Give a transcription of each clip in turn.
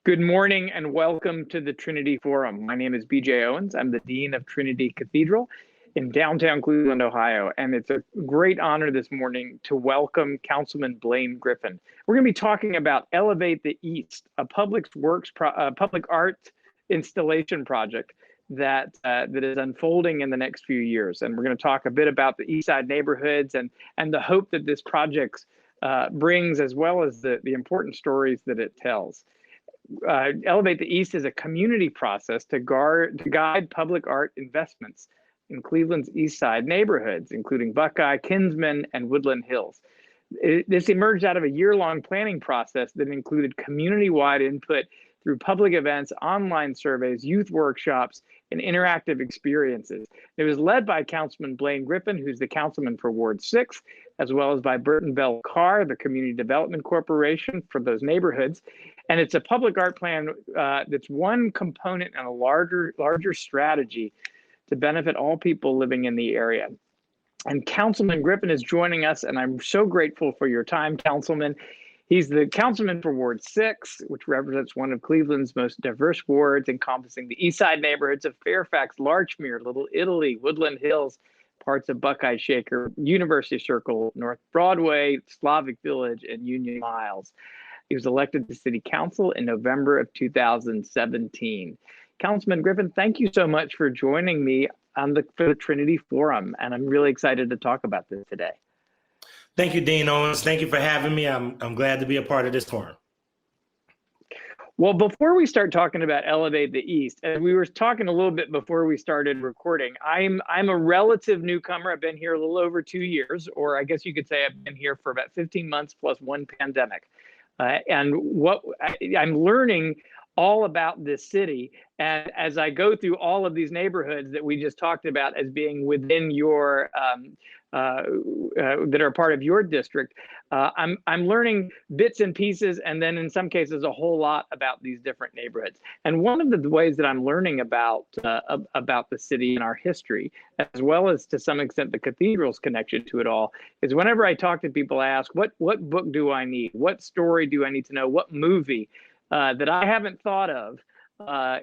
Good morning and welcome to the Trinity Forum. My name is BJ Owens. I'm the Dean of Trinity Cathedral in downtown Cleveland, Ohio. And it's a great honor this morning to welcome Councilman Blaine Griffin. We're going to be talking about Elevate the East, a public art installation project that is unfolding in the next few years. And we're going to talk a bit about the East Side neighborhoods and the hope that this project brings, as well as the important stories that it tells. Elevate the East is a community process to guide public art investments in Cleveland's East Side neighborhoods, including Buckeye, Kinsman, and Woodland Hills. This emerged out of a year-long planning process that included community-wide input through public events, online surveys, youth workshops, and interactive experiences. It was led by Councilman Blaine Griffin, who's the councilman for Ward 6, as well as by Burton Bell Carr, the Community Development Corporation for those neighborhoods. And it's a public art plan that's one component in a larger strategy to benefit all people living in the area. And Councilman Griffin is joining us, and I'm so grateful for your time, Councilman. He's the councilman for Ward 6, which represents one of Cleveland's most diverse wards, encompassing the East Side neighborhoods of Fairfax, Larchmere, Little Italy, Woodland Hills, parts of Buckeye Shaker, University Circle, North Broadway, Slavic Village, and Union Miles. He was elected to City Council in November of 2017. Councilman Griffin, thank you so much for joining me for the Trinity Forum, and I'm really excited to talk about this today. Thank you, Dean Owens. Thank you for having me. I'm glad to be a part of this forum. Well, before we start talking about Elevate the East, and we were talking a little bit before we started recording, I'm a relative newcomer. I've been here a little over 2 years, or I guess you could say I've been here for about 15 months plus one pandemic. And what I'm learning all about this city. And as I go through all of these neighborhoods that we just talked about as being within your, that are part of your district, I'm learning bits and pieces, and then in some cases a whole lot about these different neighborhoods. And one of the ways that I'm learning about the city and our history, as well as to some extent the cathedral's connection to it all, is whenever I talk to people, I ask, what book do I need? What story do I need to know? What movie that I haven't thought of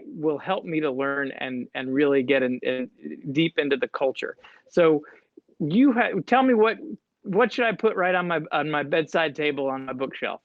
will help me to learn and really get in deep into the culture. So tell me what should I put right on my bedside table on my bookshelf?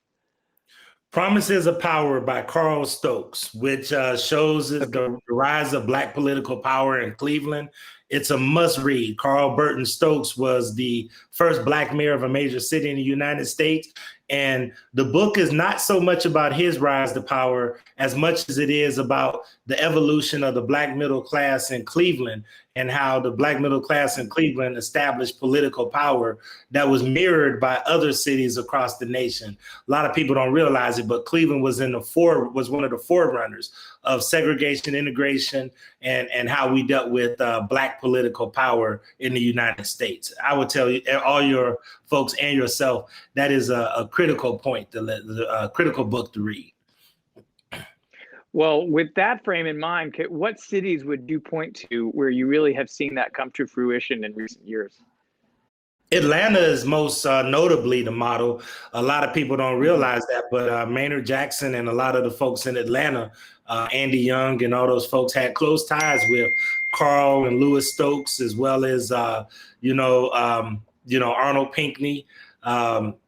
Promises of Power by Carl Stokes, which shows the rise of Black political power in Cleveland. It's a must read. Carl Burton Stokes was the first Black mayor of a major city in the United States. And the book is not so much about his rise to power as much as it is about the evolution of the Black middle class in Cleveland and how the Black middle class in Cleveland established political power that was mirrored by other cities across the nation. A lot of people don't realize it, but Cleveland was one of the forerunners of segregation, integration, and how we dealt with Black political power in the United States. I would tell you, all your folks and yourself, that is a critical point, a critical book to read. Well, with that frame in mind, what cities would you point to where you really have seen that come to fruition in recent years? Atlanta is most notably the model. A lot of people don't realize that, but Maynard Jackson and a lot of the folks in Atlanta, Andy Young and all those folks, had close ties with Carl and Louis Stokes, as well as Arnold Pinckney.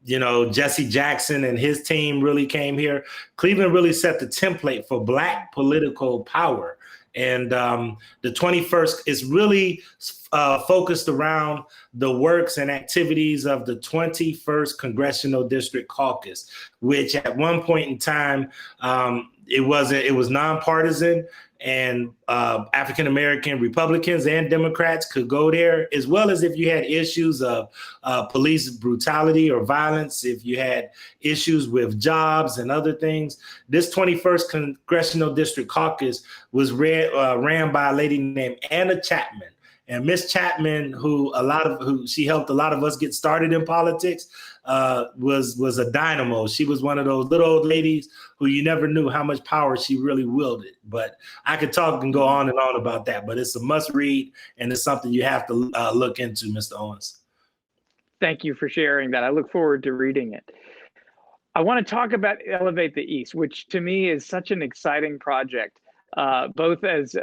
Jesse Jackson and his team really came here. Cleveland really set the template for Black political power. And the 21st is really focused around the works and activities of the 21st Congressional District Caucus, which at one point in time, it was nonpartisan, and African-American Republicans and Democrats could go there, as well as if you had issues of police brutality or violence, if you had issues with jobs and other things. This 21st Congressional District Caucus was ran by a lady named Anna Chapman. And Miss Chapman, who she helped a lot of us get started in politics, was a dynamo. She was one of those little old ladies who you never knew how much power she really wielded. But I could talk and go on and on about that. But it's a must read, and it's something you have to look into, Mr. Owens. Thank you for sharing that. I look forward to reading it. I want to talk about Elevate the East, which to me is such an exciting project, both as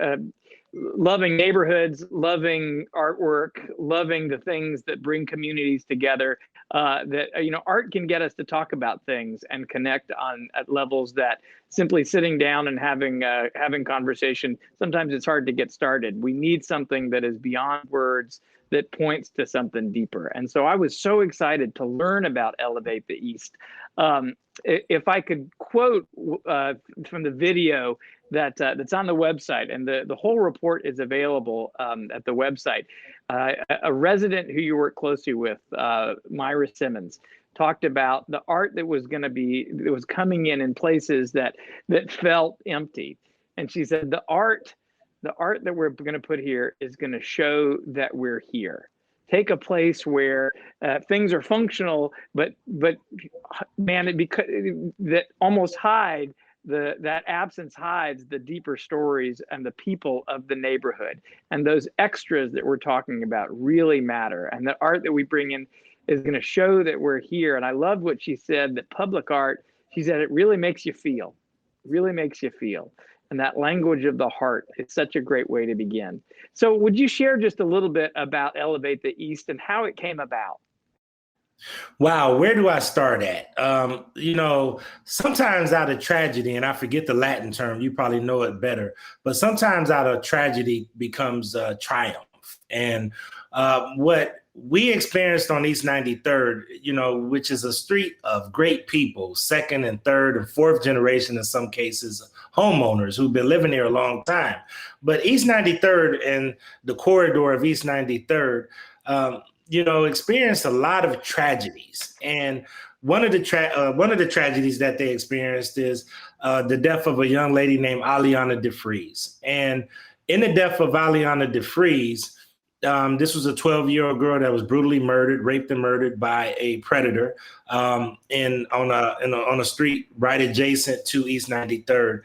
loving neighborhoods, loving artwork, loving the things that bring communities together. That art can get us to talk about things and connect on at levels that simply sitting down and having conversation. Sometimes it's hard to get started. We need something that is beyond words, that points to something deeper. And so I was so excited to learn about Elevate the East. If I could quote from the video that's on the website, and the whole report is available at the website. A resident who you work closely with, Myra Simmons, talked about the art that was coming in places that felt empty. And she said, the art that we're going to put here is going to show that we're here. Take a place where things are functional, but man, because that almost hide that absence hides the deeper stories and the people of the neighborhood. And those extras that we're talking about really matter. And the art that we bring in is going to show that we're here. And I love what she said, that public art, she said, it really makes you feel, And that language of the heart is such a great way to begin. So would you share just a little bit about Elevate the East and how it came about? Wow, where do I start at? Sometimes out of tragedy, and I forget the Latin term, you probably know it better, but sometimes out of tragedy becomes triumph. And what we experienced on East 93rd, which is a street of great people, second and third and fourth generation, in some cases, homeowners who've been living there a long time. But East 93rd and the corridor of East 93rd, experienced a lot of tragedies. And one of the tragedies that they experienced is the death of a young lady named Aliana DeFries. And in the death of Aliana DeFries, this was a 12-year-old girl that was brutally raped and murdered by a predator on a street right adjacent to East 93rd.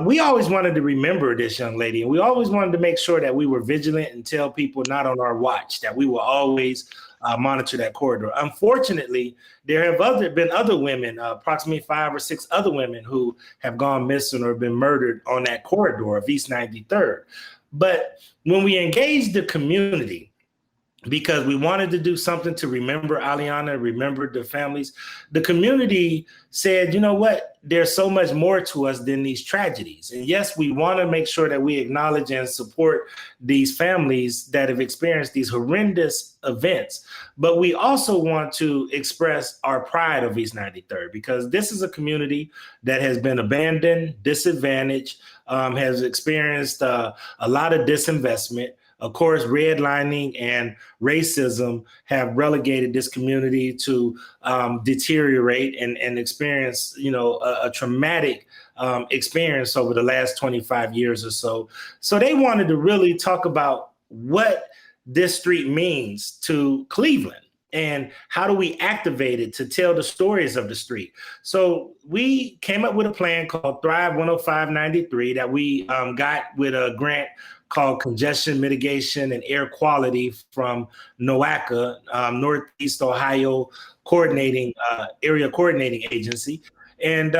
We always wanted to remember this young lady, and we always wanted to make sure that we were vigilant and tell people not on our watch, that we will always monitor that corridor. Unfortunately, there have been other women, approximately 5 or 6 other women who have gone missing or been murdered on that corridor of East 93rd. But when we engaged the community, because we wanted to do something to remember Aliana, remember the families, the community said, you know what, there's so much more to us than these tragedies. And yes, we want to make sure that we acknowledge and support these families that have experienced these horrendous events. But we also want to express our pride of East 93rd, because this is a community that has been abandoned, disadvantaged, has experienced a lot of disinvestment. Of course, redlining and racism have relegated this community to deteriorate and experience, a traumatic experience over the last 25 years or so. So they wanted to really talk about what this street means to Cleveland and how do we activate it to tell the stories of the street. So we came up with a plan called Thrive 10593 that we got with a grant called Congestion Mitigation and Air Quality from NOACA, Northeast Ohio Area Coordinating Agency. And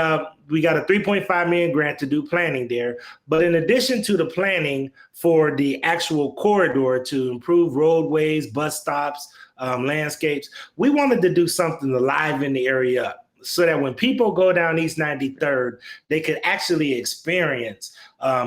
we got a $3.5 million grant to do planning there. But in addition to the planning for the actual corridor to improve roadways, bus stops, landscapes, we wanted to do something to liven the area up, so that when people go down East 93rd, they could actually experience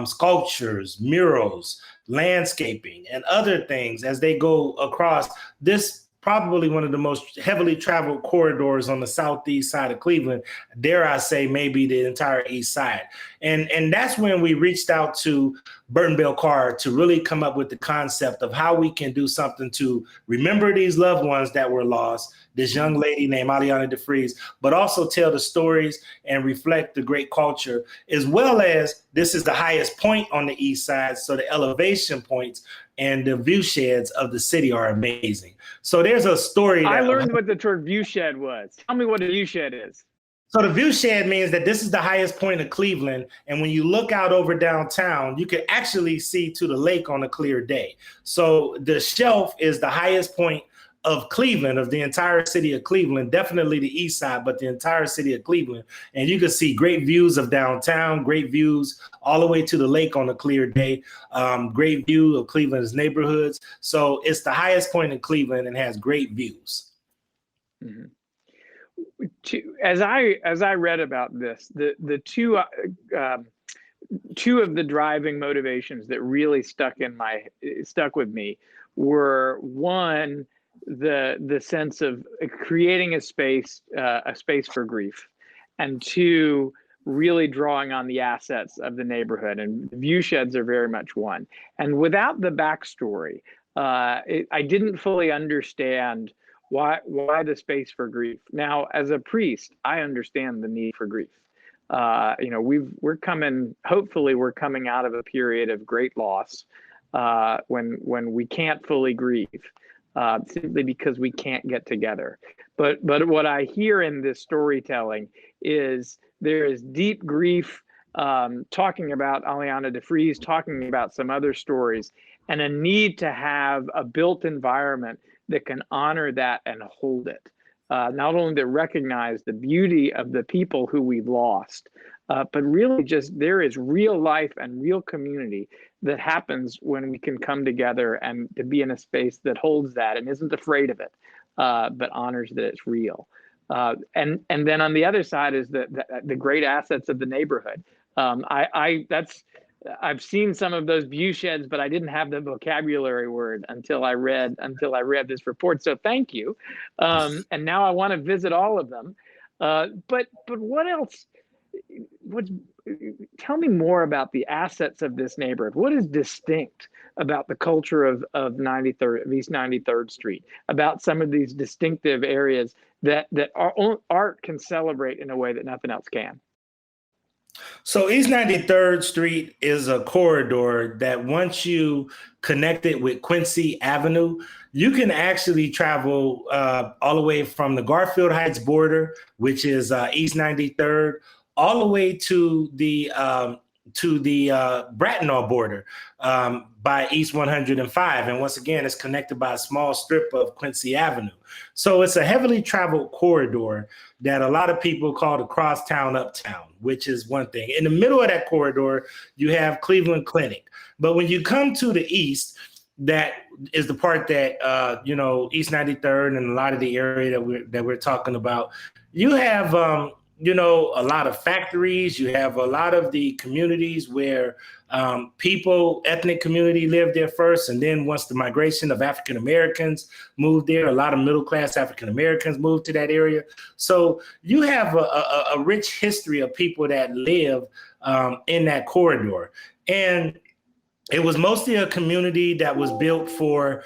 sculptures, murals, landscaping, and other things as they go across this probably one of the most heavily traveled corridors on the southeast side of Cleveland, dare I say maybe the entire east side. And that's when we reached out to Burton Bell Carr to really come up with the concept of how we can do something to remember these loved ones that were lost, this young lady named Aliana DeFries, but also tell the stories and reflect the great culture, as well as this is the highest point on the east side, so the elevation points and the view sheds of the city are amazing. So there's a story. I learned what the term view shed was. Tell me what a view shed is. So the view shed means that this is the highest point of Cleveland. And when you look out over downtown, you can actually see to the lake on a clear day. So the shelf is the highest point of Cleveland, of the entire city of Cleveland, definitely the east side, but the entire city of Cleveland. And you can see great views of downtown, great views all the way to the lake on a clear day, great view of Cleveland's neighborhoods. So it's the highest point in Cleveland and has great views. Mm-hmm. As I read about this, the two of the driving motivations that really stuck with me were, one, the sense of creating a space for grief, and two, really drawing on the assets of the neighborhood. And view sheds are very much one. And without the backstory, I didn't fully understand why the space for grief. Now, as a priest, I understand the need for grief. Hopefully we're coming out of a period of great loss, when we can't fully grieve, simply because we can't get together. But what I hear in this storytelling is there is deep grief, talking about Aliana DeFries, talking about some other stories, and a need to have a built environment that can honor that and hold it. Not only to recognize the beauty of the people who we've lost, but really just there is real life and real community that happens when we can come together and to be in a space that holds that and isn't afraid of it, but honors that it's real. And then on the other side is the great assets of the neighborhood. I've seen some of those view sheds, but I didn't have the vocabulary word until I read this report. So thank you. And now I want to visit all of them. But what else? Tell me more about the assets of this neighborhood. What is distinct about the culture of East 93rd Street? About some of these distinctive areas that art can celebrate in a way that nothing else can. So East 93rd Street is a corridor that once you connect it with Quincy Avenue, you can actually travel all the way from the Garfield Heights border, which is East 93rd, all the way to the Bracknell border by East 105. And once again, it's connected by a small strip of Quincy Avenue. So it's a heavily traveled corridor that a lot of people call the crosstown uptown, which is one thing. In the middle of that corridor, you have Cleveland Clinic. But when you come to the east, that is the part that, East 93rd and a lot of the area that we're talking about, you have, a lot of factories. You have a lot of the communities where ethnic community lived there first. And then once the migration of African Americans moved there, a lot of middle-class African Americans moved to that area. So you have a rich history of people that live in that corridor. And it was mostly a community that was built for,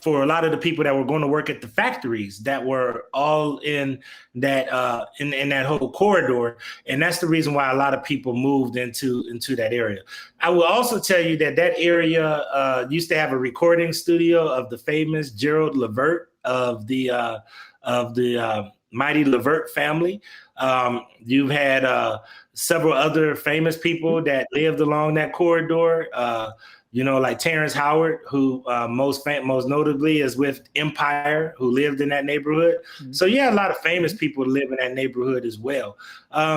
for a lot of the people that were going to work at the factories that were all in that in that whole corridor. And that's the reason why a lot of people moved into that area. I will also tell you that area used to have a recording studio of the famous Gerald Levert of the Mighty Levert family. You've had several other famous people that lived along that corridor, like Terrence Howard, who most notably is with Empire, who lived in that neighborhood. Mm-hmm. So yeah, a lot of famous people live in that neighborhood as well.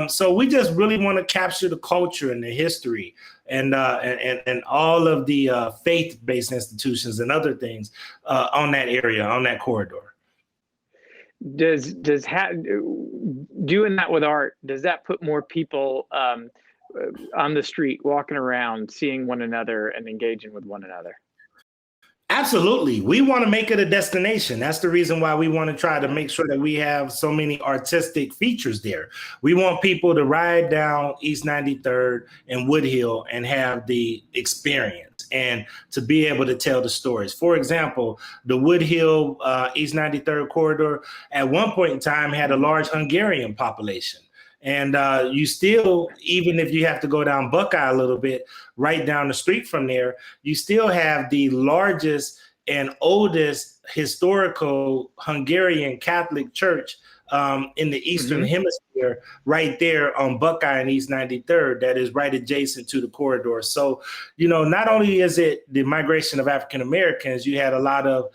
So we just really want to capture the culture and the history and all of the faith-based institutions and other things on that area, on that corridor. Doing that with art, does that put more people on the street, walking around, seeing one another and engaging with one another? Absolutely. We want to make it a destination. That's the reason why we want to try to make sure that we have so many artistic features there. We want people to ride down East 93rd and Woodhill and have the experience and to be able to tell the stories. For example, the Woodhill East 93rd corridor at one point in time had a large Hungarian population. And you still, even if you have to go down Buckeye a little bit, right down the street from there, you still have the largest and oldest historical Hungarian Catholic church in the Eastern Hemisphere, right there on Buckeye and East 93rd, that is right adjacent to the corridor. So, not only is it the migration of African Americans, you had a lot of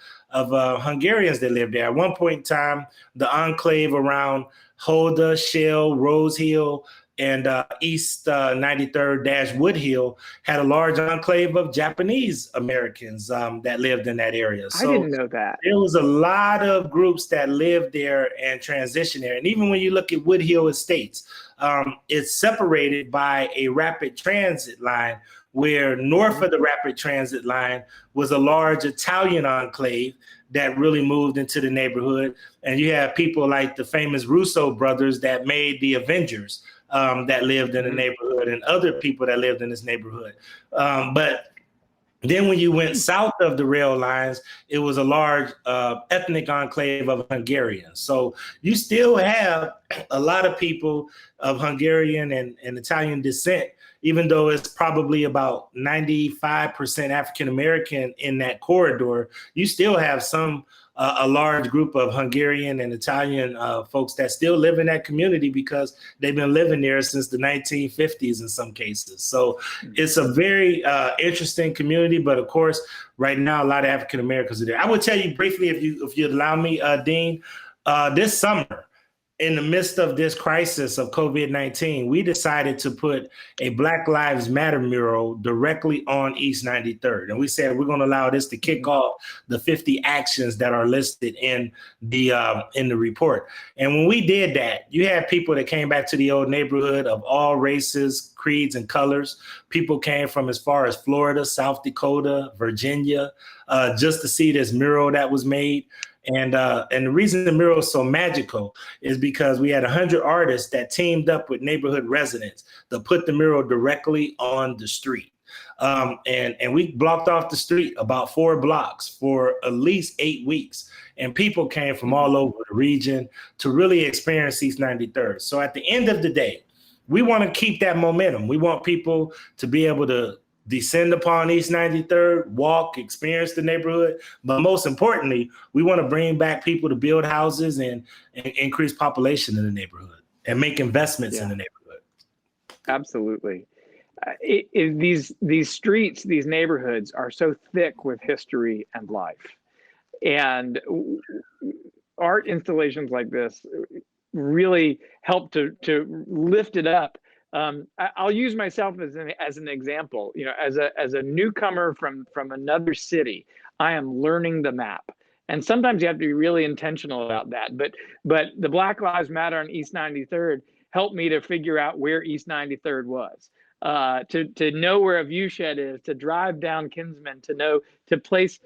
Hungarians that lived there. At one point in time, the enclave around Holda, Shell, Rose Hill, and East 93rd - Wood Hill had a large enclave of Japanese Americans that lived in that area. So I didn't know that. there was a lot of groups that lived there and transitioned there. And even when you look at Wood Hill Estates, it's separated by a rapid transit line, where north of the rapid transit line was a large Italian enclave that really moved into the neighborhood. And you have people like the famous Russo brothers that made the Avengers, that lived in the neighborhood, and other people that lived in this neighborhood. But then when you went south of the rail lines, it was a large ethnic enclave of Hungarians. So you still have a lot of people of Hungarian and Italian descent, even though it's probably about 95% African American in that corridor. You still have a large group of Hungarian and Italian folks that still live in that community because they've been living there since the 1950s in some cases. So it's a very interesting community. But of course, right now, a lot of African Americans are there. I would tell you briefly, if you allow me, Dean, this summer, in the midst of this crisis of COVID-19, we decided to put a Black Lives Matter mural directly on East 93rd. And we said, we're going to allow this to kick off the 50 actions that are listed in the report. And when we did that, you had people that came back to the old neighborhood of all races, creeds, and colors. People came from as far as Florida, South Dakota, Virginia, just to see this mural that was made. And the reason the mural is so magical is because we had 100 artists that teamed up with neighborhood residents to put the mural directly on the street. And we blocked off the street about 4 blocks for at least 8 weeks. And people came from all over the region to really experience East 93rd. So at the end of the day, we want to keep that momentum. We want people to be able to descend upon East 93rd, walk, experience the neighborhood. But most importantly, we want to bring back people to build houses and increase population in the neighborhood and make investments in the neighborhood. Absolutely. These streets, these neighborhoods are so thick with history and life. And art installations like this really help to lift it up. I'll use myself as an example. As a newcomer from another city, I am learning the map, and sometimes you have to be really intentional about that. But the Black Lives Matter on East 93rd helped me to figure out where East 93rd was, to know where a viewshed is, to drive down Kinsman, to place.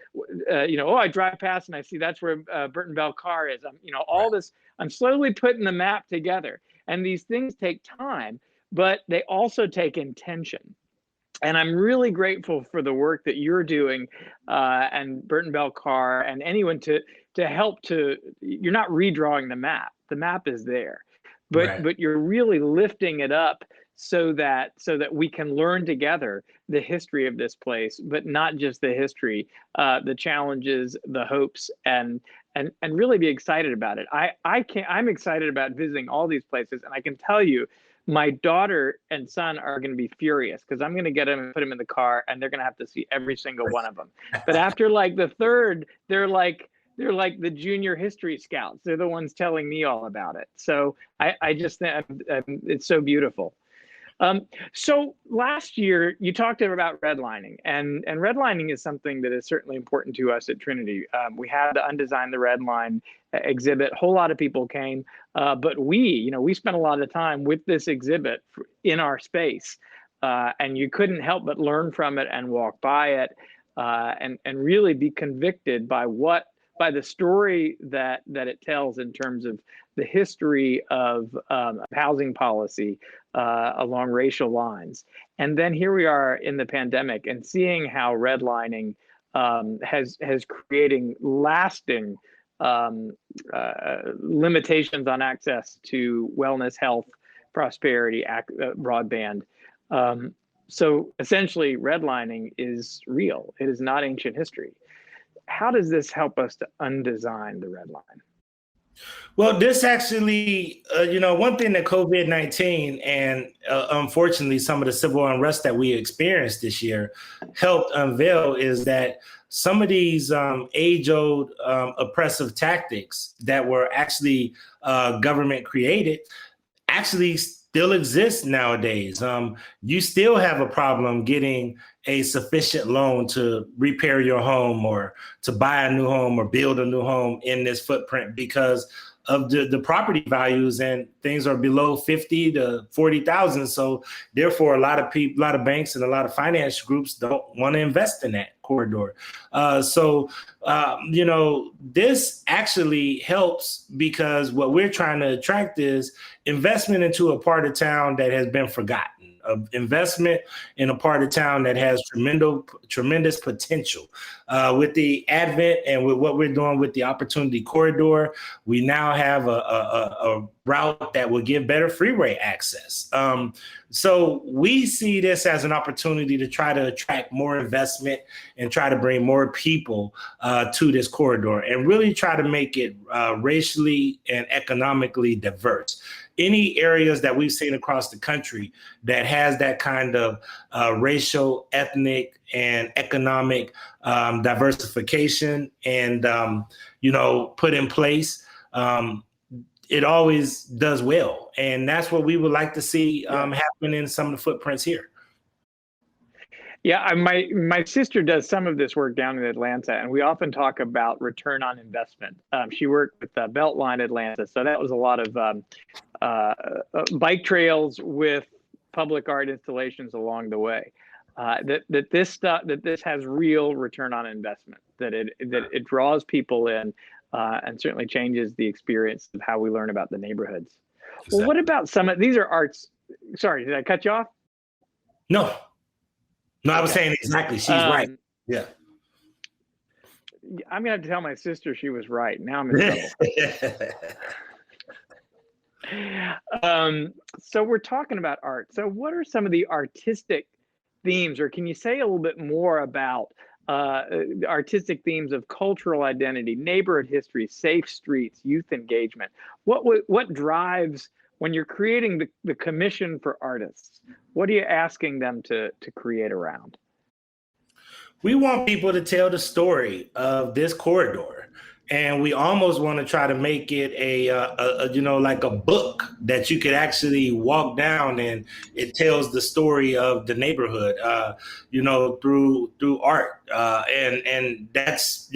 I drive past and I see that's where Burton Bell Car is. All this. I'm slowly putting the map together, and these things take time. But they also take intention. And I'm really grateful for the work that you're doing, and Burton Bell Carr and anyone to help you're not redrawing the map. The map is there, but you're really lifting it up so that we can learn together the history of this place, but not just the history, the challenges, the hopes, and really be excited about it. I'm excited about visiting all these places, and I can tell you, my daughter and son are going to be furious because I'm going to get them and put them in the car, and they're going to have to see every single one of them. But after like the third, they're like the junior history scouts. They're the ones telling me all about it. So I just think it's so beautiful. So last year you talked about redlining, and redlining is something that is certainly important to us at Trinity. We had the Undesign the Red Line exhibit. A whole lot of people came, but we spent a lot of time with this exhibit in our space, and you couldn't help but learn from it and walk by it, and really be convicted by the story that it tells in terms of the history of housing policy along racial lines. And then here we are in the pandemic and seeing how redlining has creating lasting limitations on access to wellness, health, prosperity, broadband. So essentially, redlining is real. It is not ancient history. How does this help us to undesign the red line? Well, this actually, one thing that COVID-19 and unfortunately some of the civil unrest that we experienced this year helped unveil is that some of these age-old oppressive tactics that were actually government created actually still exists nowadays. You still have a problem getting a sufficient loan to repair your home or to buy a new home or build a new home in this footprint because of the property values, and things are below 50 to 40,000. So therefore, a lot of people, a lot of banks and a lot of finance groups don't want to invest in that corridor. This actually helps because what we're trying to attract is investment into a part of town that has been forgotten. Investment in a part of town that has tremendous potential. With the advent and with what we're doing with the Opportunity Corridor, we now have a route that will give better freeway access. So we see this as an opportunity to try to attract more investment and try to bring more people to this corridor and really try to make it racially and economically diverse. Any areas that we've seen across the country that has that kind of racial, ethnic, and economic diversification and, put in place, it always does well. And that's what we would like to see happen in some of the footprints here. Yeah, my sister does some of this work down in Atlanta, and we often talk about return on investment. She worked with Beltline Atlanta, so that was a lot of bike trails with public art installations along the way. That this has real return on investment. That it draws people in, and certainly changes the experience of how we learn about the neighborhoods. Exactly. Well, what about some of these are arts? Sorry, did I cut you off? No, I was saying exactly. She's right. Yeah. I'm gonna have to tell my sister she was right. Now I'm in trouble. So we're talking about art. So what are some of the artistic themes, or can you say a little bit more about artistic themes of cultural identity, neighborhood history, safe streets, youth engagement? What drives when you're creating the commission for artists? What are you asking them to create around? We want people to tell the story of this corridor. And we almost want to try to make it like a book that you could actually walk down, and it tells the story of the neighborhood, through art. And that's,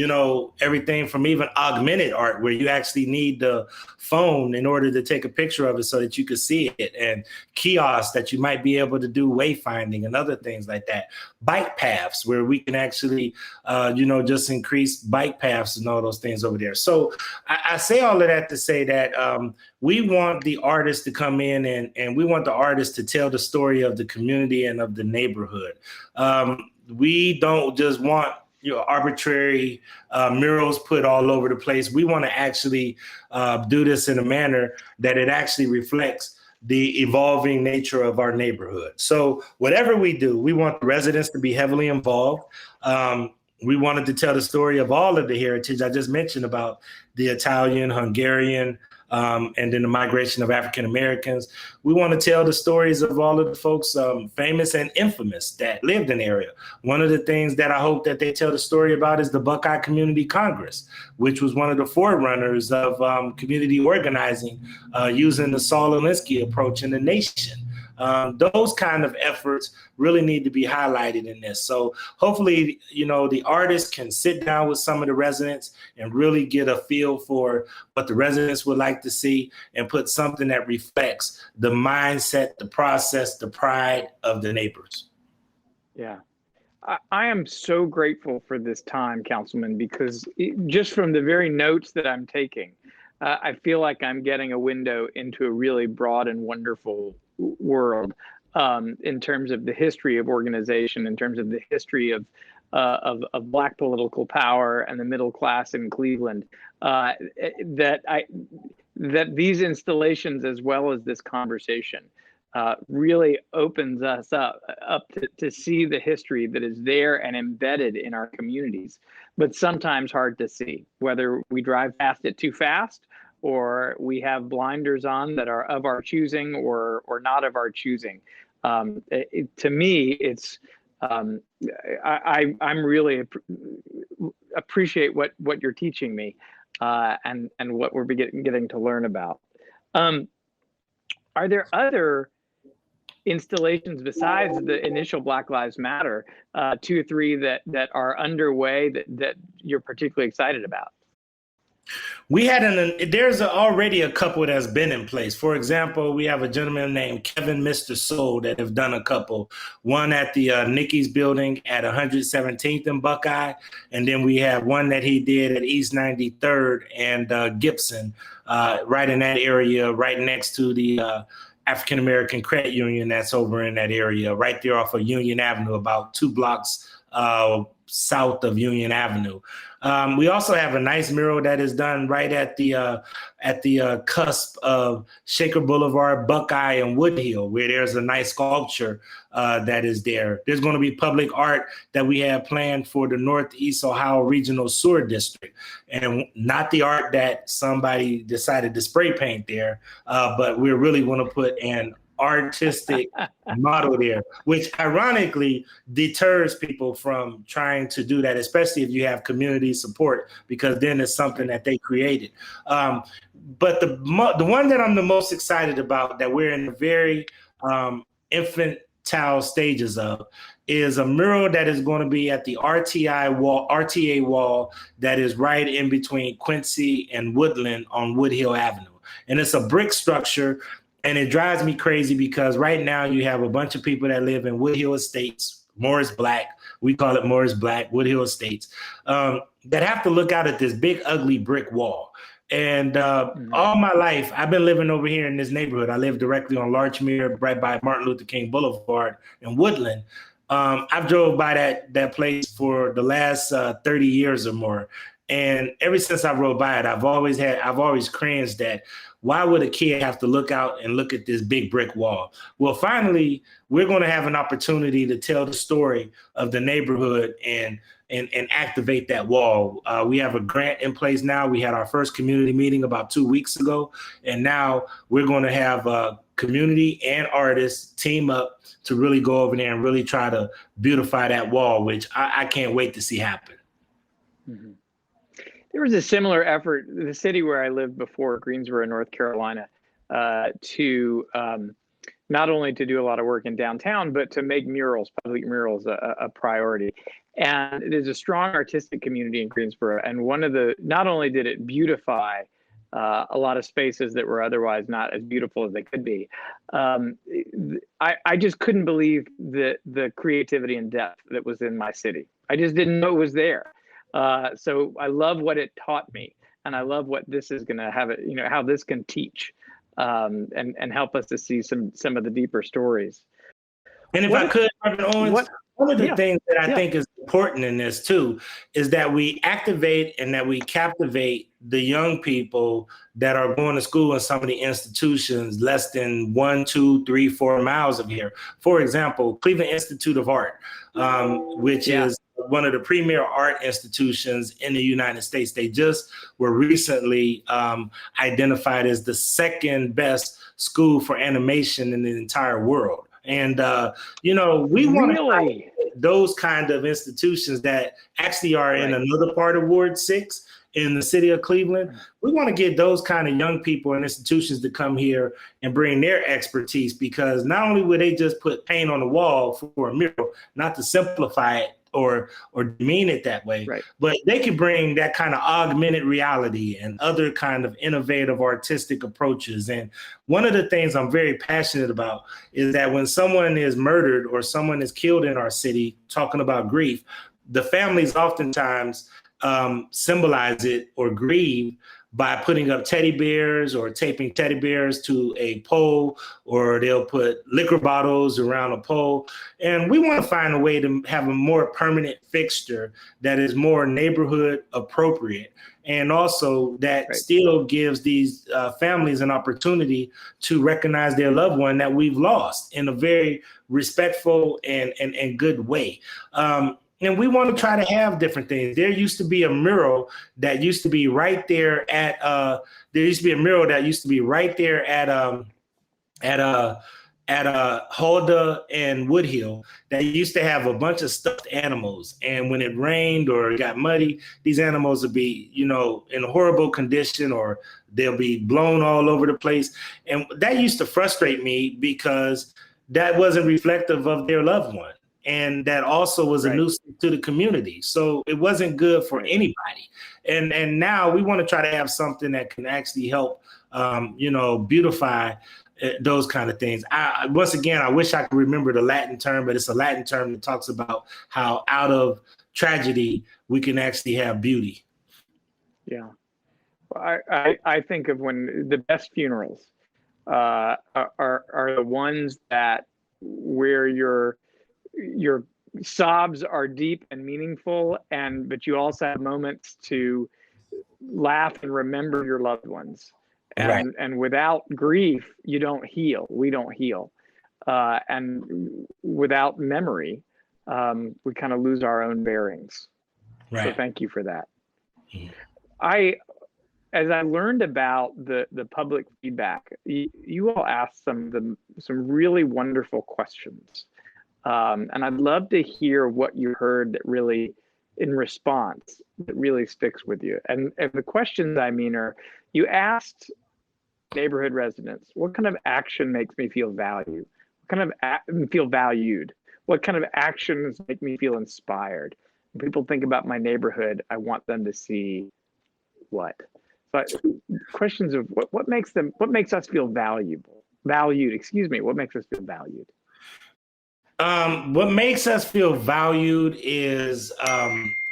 everything from even augmented art where you actually need the phone in order to take a picture of it so that you can see it, and kiosks that you might be able to do wayfinding and other things like that. Bike paths where we can actually, just increase bike paths and all those things over there. So I say all of that to say that we want the artists to come in and we want the artists to tell the story of the community and of the neighborhood. We don't just want arbitrary murals put all over the place. We want to actually do this in a manner that it actually reflects the evolving nature of our neighborhood. So whatever we do, we want the residents to be heavily involved. We wanted to tell the story of all of the heritage I just mentioned about the Italian, Hungarian, and then the migration of African Americans. We want to tell the stories of all of the folks, famous and infamous, that lived in the area. One of the things that I hope that they tell the story about is the Buckeye Community Congress, which was one of the forerunners of community organizing using the Saul Alinsky approach in the nation. Those kind of efforts really need to be highlighted in this. So hopefully, the artists can sit down with some of the residents and really get a feel for what the residents would like to see and put something that reflects the mindset, the process, the pride of the neighbors. Yeah. I am so grateful for this time, Councilman, because just from the very notes that I'm taking, I feel like I'm getting a window into a really broad and wonderful world in terms of the history of organization, in terms of the history of Black political power and the middle class in Cleveland. That these installations, as well as this conversation, really opens us up to see the history that is there and embedded in our communities, but sometimes hard to see, whether we drive past it too fast or we have blinders on that are of our choosing or not of our choosing. To me, it's I'm really appreciate what you're teaching me, and what we're getting to learn about. Are there other installations besides the initial Black Lives Matter, 2 or 3 that are underway that you're particularly excited about? We had there's already a couple that's been in place. For example, we have a gentleman named Kevin Mr. Soul that have done a couple. One at the Nicky's building at 117th and Buckeye, and then we have one that he did at East 93rd and Gibson, right in that area, right next to the African American Credit Union that's over in that area, right there off of Union Avenue, about 2 blocks south of Union Avenue. We also have a nice mural that is done right at the cusp of Shaker Boulevard, Buckeye, and Woodhill, where there's a nice sculpture that is there. There's going to be public art that we have planned for the Northeast Ohio Regional Sewer District, and not the art that somebody decided to spray paint there, but we're really going to put an artistic model there, which ironically deters people from trying to do that, especially if you have community support, because then it's something that they created. But the one that I'm the most excited about, that we're in the very infantile stages of, is a mural that is going to be at the RTA wall that is right in between Quincy and Woodland on Woodhill Avenue. And it's a brick structure. And it drives me crazy because right now you have a bunch of people that live in Woodhill Estates, Morris Black, we call it Morris Black, Woodhill Estates, that have to look out at this big, ugly brick wall. And all my life, I've been living over here in this neighborhood. I live directly on Larchmere, right by Martin Luther King Boulevard in Woodland. I've drove by that place for the last 30 years or more. And ever since I rode by it, I've always cringed at, why would a kid have to look out and look at this big brick wall? Well, finally, we're going to have an opportunity to tell the story of the neighborhood and activate that wall. We have a grant in place now. We had our first community meeting about 2 weeks ago, and now we're going to have community and artists team up to really go over there and really try to beautify that wall, which I can't wait to see happen. Mm-hmm. There was a similar effort, the city where I lived before, Greensboro, North Carolina, to not only to do a lot of work in downtown, but to make murals, public murals, a priority. And there's a strong artistic community in Greensboro. And not only did it beautify a lot of spaces that were otherwise not as beautiful as they could be, I just couldn't believe the creativity and depth that was in my city. I just didn't know it was there. So I love what it taught me, and I love what this is going to have it, how this can teach, and help us to see some of the deeper stories. And if I could, Reverend Owens, one of the things that I think is important in this too, is that we activate and that we captivate the young people that are going to school in some of the institutions less than 1, 2, 3, 4 miles of here. For example, Cleveland Institute of Art, which is one of the premier art institutions in the United States. They just were recently identified as the second best school for animation in the entire world. And, we want to those kind of institutions that actually are in another part of Ward 6 in the city of Cleveland. We want to get those kind of young people and institutions to come here and bring their expertise, because not only would they just put paint on the wall for a mural, not to simplify it or demean it that way, but they could bring that kind of augmented reality and other kind of innovative artistic approaches. And one of the things I'm very passionate about is that when someone is murdered or someone is killed in our city, talking about grief, the families oftentimes symbolize it or grieve by putting up teddy bears or taping teddy bears to a pole, or they'll put liquor bottles around a pole. And we want to find a way to have a more permanent fixture that is more neighborhood appropriate, and also that still gives these families an opportunity to recognize their loved one that we've lost in a very respectful and good way. And we want to try to have different things. There used to be a mural that used to be right there at there used to be a mural that used to be right there at Hulda and Woodhill that used to have a bunch of stuffed animals. And when it rained or it got muddy, these animals would be, in a horrible condition, or they'll be blown all over the place. And that used to frustrate me because that wasn't reflective of their loved one. And that also was a nuisance to the community. So it wasn't good for anybody. And now we want to try to have something that can actually help, beautify those kind of things. Once again, I wish I could remember the Latin term, but it's a Latin term that talks about how out of tragedy we can actually have beauty. Yeah, I think of when the best funerals are the ones that where your sobs are deep and meaningful, but you also have moments to laugh and remember your loved ones. And without grief, you don't heal. We don't heal. And without memory, we kind of lose our own bearings. Right. So thank you for that. Mm-hmm. As I learned about the public feedback, you all asked some really wonderful questions. And I'd love to hear what you heard that really, in response, that really sticks with you. And the questions, are, you asked neighborhood residents, what kind of action makes me feel valued? What kind of feel valued? What kind of actions make me feel inspired? When people think about my neighborhood, I want them to see what? But questions of what makes us feel valued? What makes us feel valued? What makes us feel valued is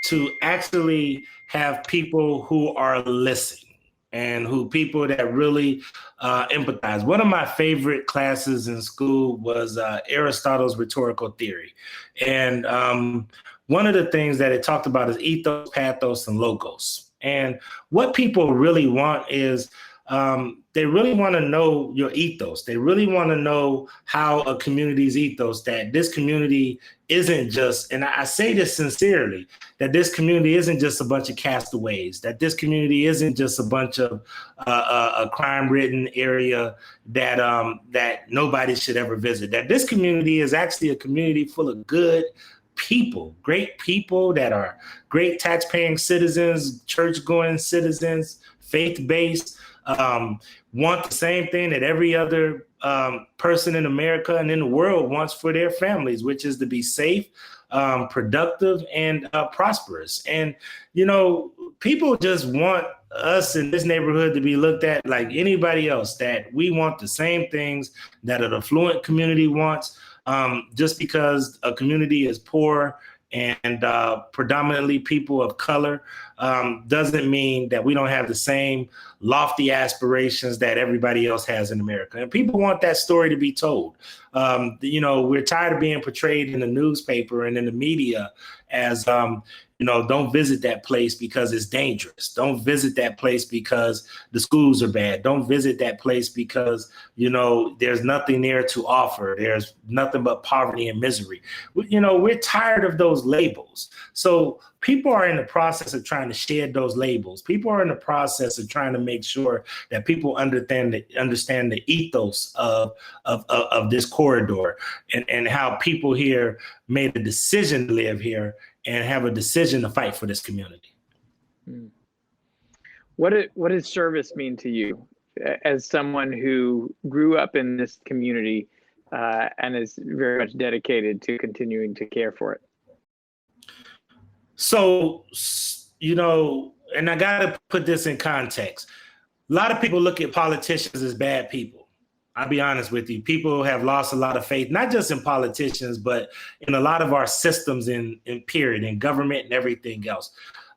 to actually have people who are listening and people that really empathize. One of my favorite classes in school was Aristotle's rhetorical theory. And one of the things that it talked about is ethos, pathos, and logos. And what people really want is they really want to know your ethos. They really want to know how a community's ethos, that this community isn't just, and I say this sincerely, that this community isn't just a bunch of castaways, that this community isn't just a bunch of a crime-ridden area that nobody should ever visit, that this community is actually a community full of good people, great people that are great tax-paying citizens, church-going citizens, faith-based, want the same thing that every other person in America and in the world wants for their families, which is to be safe, productive, and prosperous. And, people just want us in this neighborhood to be looked at like anybody else, that we want the same things that an affluent community wants. Just because a community is poor and predominantly people of color doesn't mean that we don't have the same lofty aspirations that everybody else has in America. And people want that story to be told. We're tired of being portrayed in the newspaper and in the media as, don't visit that place because it's dangerous. Don't visit that place because the schools are bad. Don't visit that place because, there's nothing there to offer. There's nothing but poverty and misery. We're tired of those labels. So people are in the process of trying to shed those labels. People are in the process of trying to make sure that people understand the ethos of this corridor and how people here made a decision to live here and have a decision to fight for this community. What does service mean to you as someone who grew up in this community and is very much dedicated to continuing to care for it? So, and I got to put this in context. A lot of people look at politicians as bad people. I'll be honest with you. People have lost a lot of faith, not just in politicians, but in a lot of our systems in period, in government and everything else.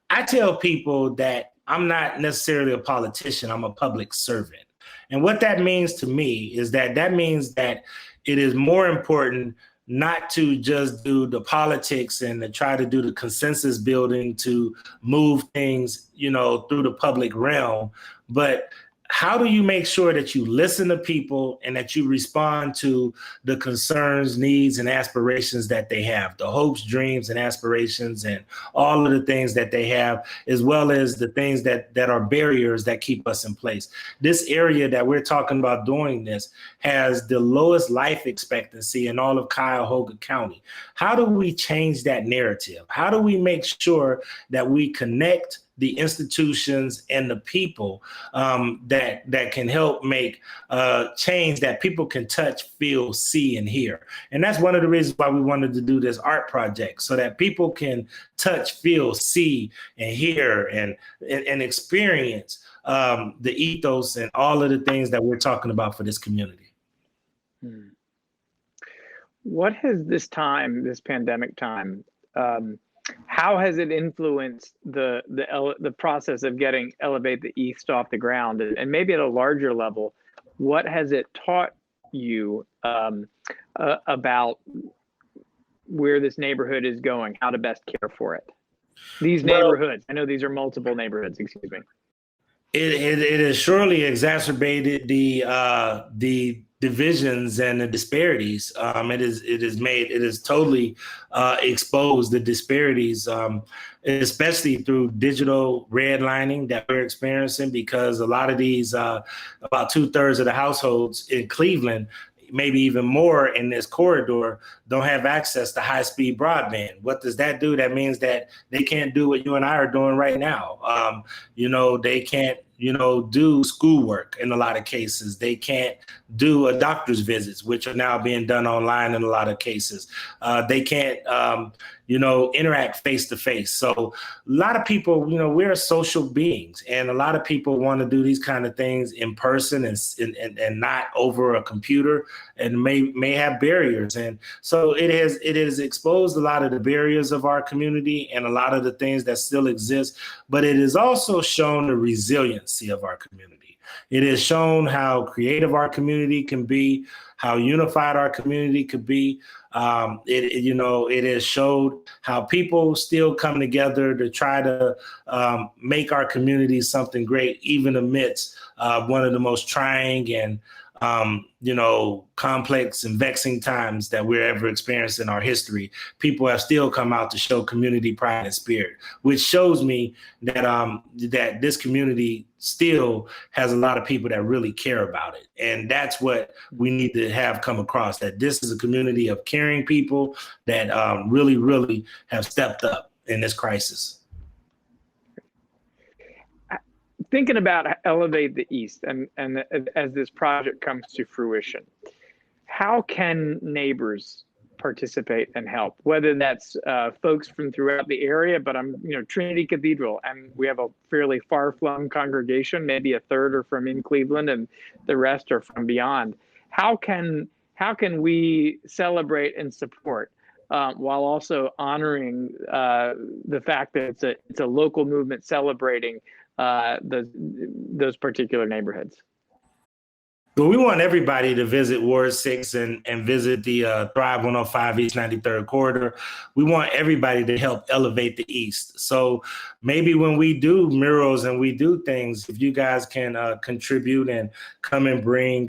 I tell people that I'm not necessarily a politician. I'm a public servant. And what that means to me is that means that it is more important not to just do the politics and to try to do the consensus building to move things, through the public realm, but how do you make sure that you listen to people and that you respond to the concerns, needs, and aspirations that they have, the hopes, dreams, and aspirations, and all of the things that they have, as well as the things that are barriers that keep us in place? This area that we're talking about doing this has the lowest life expectancy in all of Cuyahoga County. How do we change that narrative? How do we make sure that we connect the institutions and the people that can help make change that people can touch, feel, see, and hear? And that's one of the reasons why we wanted to do this art project, so that people can touch, feel, see, and hear and experience the ethos and all of the things that we're talking about for this community. What has this pandemic time, how has it influenced the process of getting Elevate the East off the ground? And maybe at a larger level, what has it taught you about where this neighborhood is going, how to best care for it? These neighborhoods, I know these are multiple neighborhoods, excuse me. It has surely exacerbated the divisions and the disparities. It has totally exposed the disparities, especially through digital redlining that we're experiencing, because a lot of these, about 2/3 of the households in Cleveland, maybe even more in this corridor, don't have access to high-speed broadband. What does that do? That means that they can't do what you and I are doing right now. They can't do schoolwork in a lot of cases. They can't do a doctor's visits, which are now being done online in a lot of cases. They can't, interact face to face. So a lot of people, we're social beings, and a lot of people want to do these kind of things in person and not over a computer, and may have barriers. And so it has exposed a lot of the barriers of our community and a lot of the things that still exist, but it has also shown the resiliency of our community. It has shown how creative our community can be, how unified our community could be. It has showed how people still come together to try to make our community something great, even amidst one of the most trying and complex and vexing times that we're ever experienced in our history. People have still come out to show community pride and spirit, which shows me that that this community still has a lot of people that really care about it. And that's what we need to have come across, that this is a community of caring people that really, really have stepped up in this crisis. Thinking about Elevate the East and as this project comes to fruition, how can neighbors participate and help? Whether that's folks from throughout the area, but I'm Trinity Cathedral, and we have a fairly far-flung congregation. Maybe a third are from in Cleveland, and the rest are from beyond. How can we celebrate and support while also honoring the fact that it's a local movement celebrating those particular neighborhoods? But we want everybody to visit Ward 6 and visit the Thrive 105 East 93rd Corridor. We want everybody to help elevate the East. So maybe when we do murals and we do things, if you guys can contribute and come and bring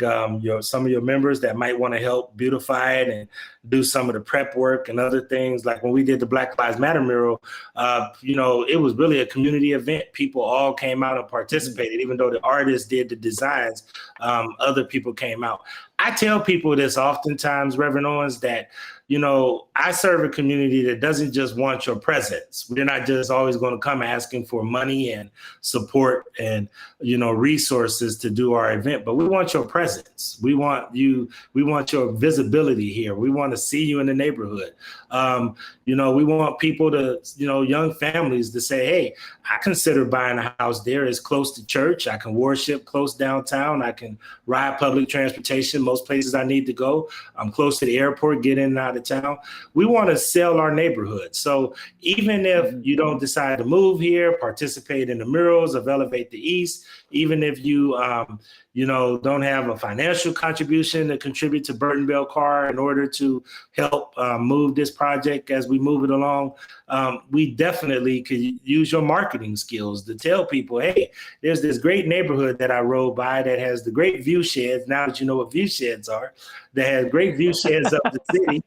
some of your members that might want to help beautify it and do some of the prep work and other things. Like when we did the Black Lives Matter mural, it was really a community event. People all came out and participated, even though the artists did the designs. Other people came out. I tell people this oftentimes, Reverend Owens, that I serve a community that doesn't just want your presence. We're not just always going to come asking for money and support and, resources to do our event, but we want your presence. We want your visibility here. We want to see you in the neighborhood. We want people to, young families to say, hey, I consider buying a house there. It's close to church. I can worship close downtown. I can ride public transportation most places I need to go. I'm close to the airport, get in and out of town. We want to sell our neighborhood. So even if you don't decide to move here, participate in the murals of Elevate the East, even if you don't have a financial contribution to contribute to Burton Bell Carr in order to help move this project as we move it along, we definitely could use your marketing skills to tell people, hey, there's this great neighborhood that I rode by that has the great view sheds. Now that you know what view sheds are, that has great view sheds of the city.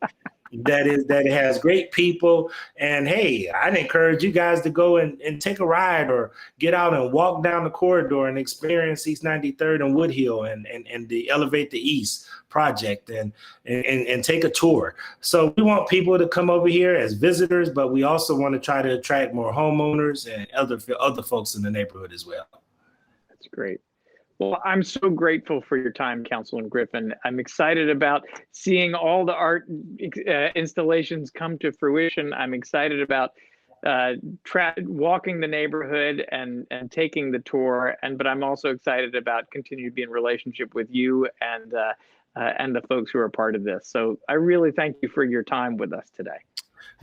That has great people. And hey, I'd encourage you guys to go and take a ride or get out and walk down the corridor and experience East 93rd and Woodhill and the Elevate the East project and take a tour. So we want people to come over here as visitors, but we also want to try to attract more homeowners and other folks in the neighborhood as well. That's great. Well, I'm so grateful for your time, Councilman Griffin. I'm excited about seeing all the art installations come to fruition. I'm excited about walking the neighborhood and taking the tour. But I'm also excited about continuing to be in relationship with you and the folks who are part of this. So I really thank you for your time with us today.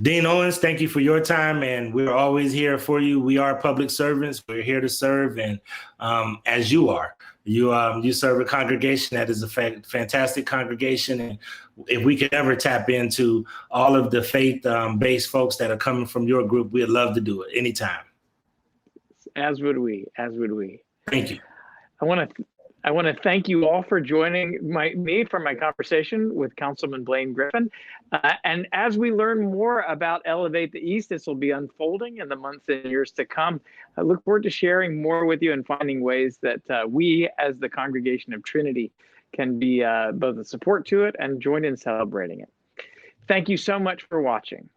Dean Owens, thank you for your time, and we're always here for you. We are public servants. We're here to serve, and as you are, you serve a congregation that is a fantastic congregation, and if we could ever tap into all of the faith-based folks that are coming from your group, we'd love to do it anytime. As would we. Thank you. I want to thank you all for joining me for my conversation with Councilman Blaine Griffin. And as we learn more about Elevate the East, this will be unfolding in the months and years to come. I look forward to sharing more with you and finding ways that we, as the Congregation of Trinity, can be both a support to it and join in celebrating it. Thank you so much for watching.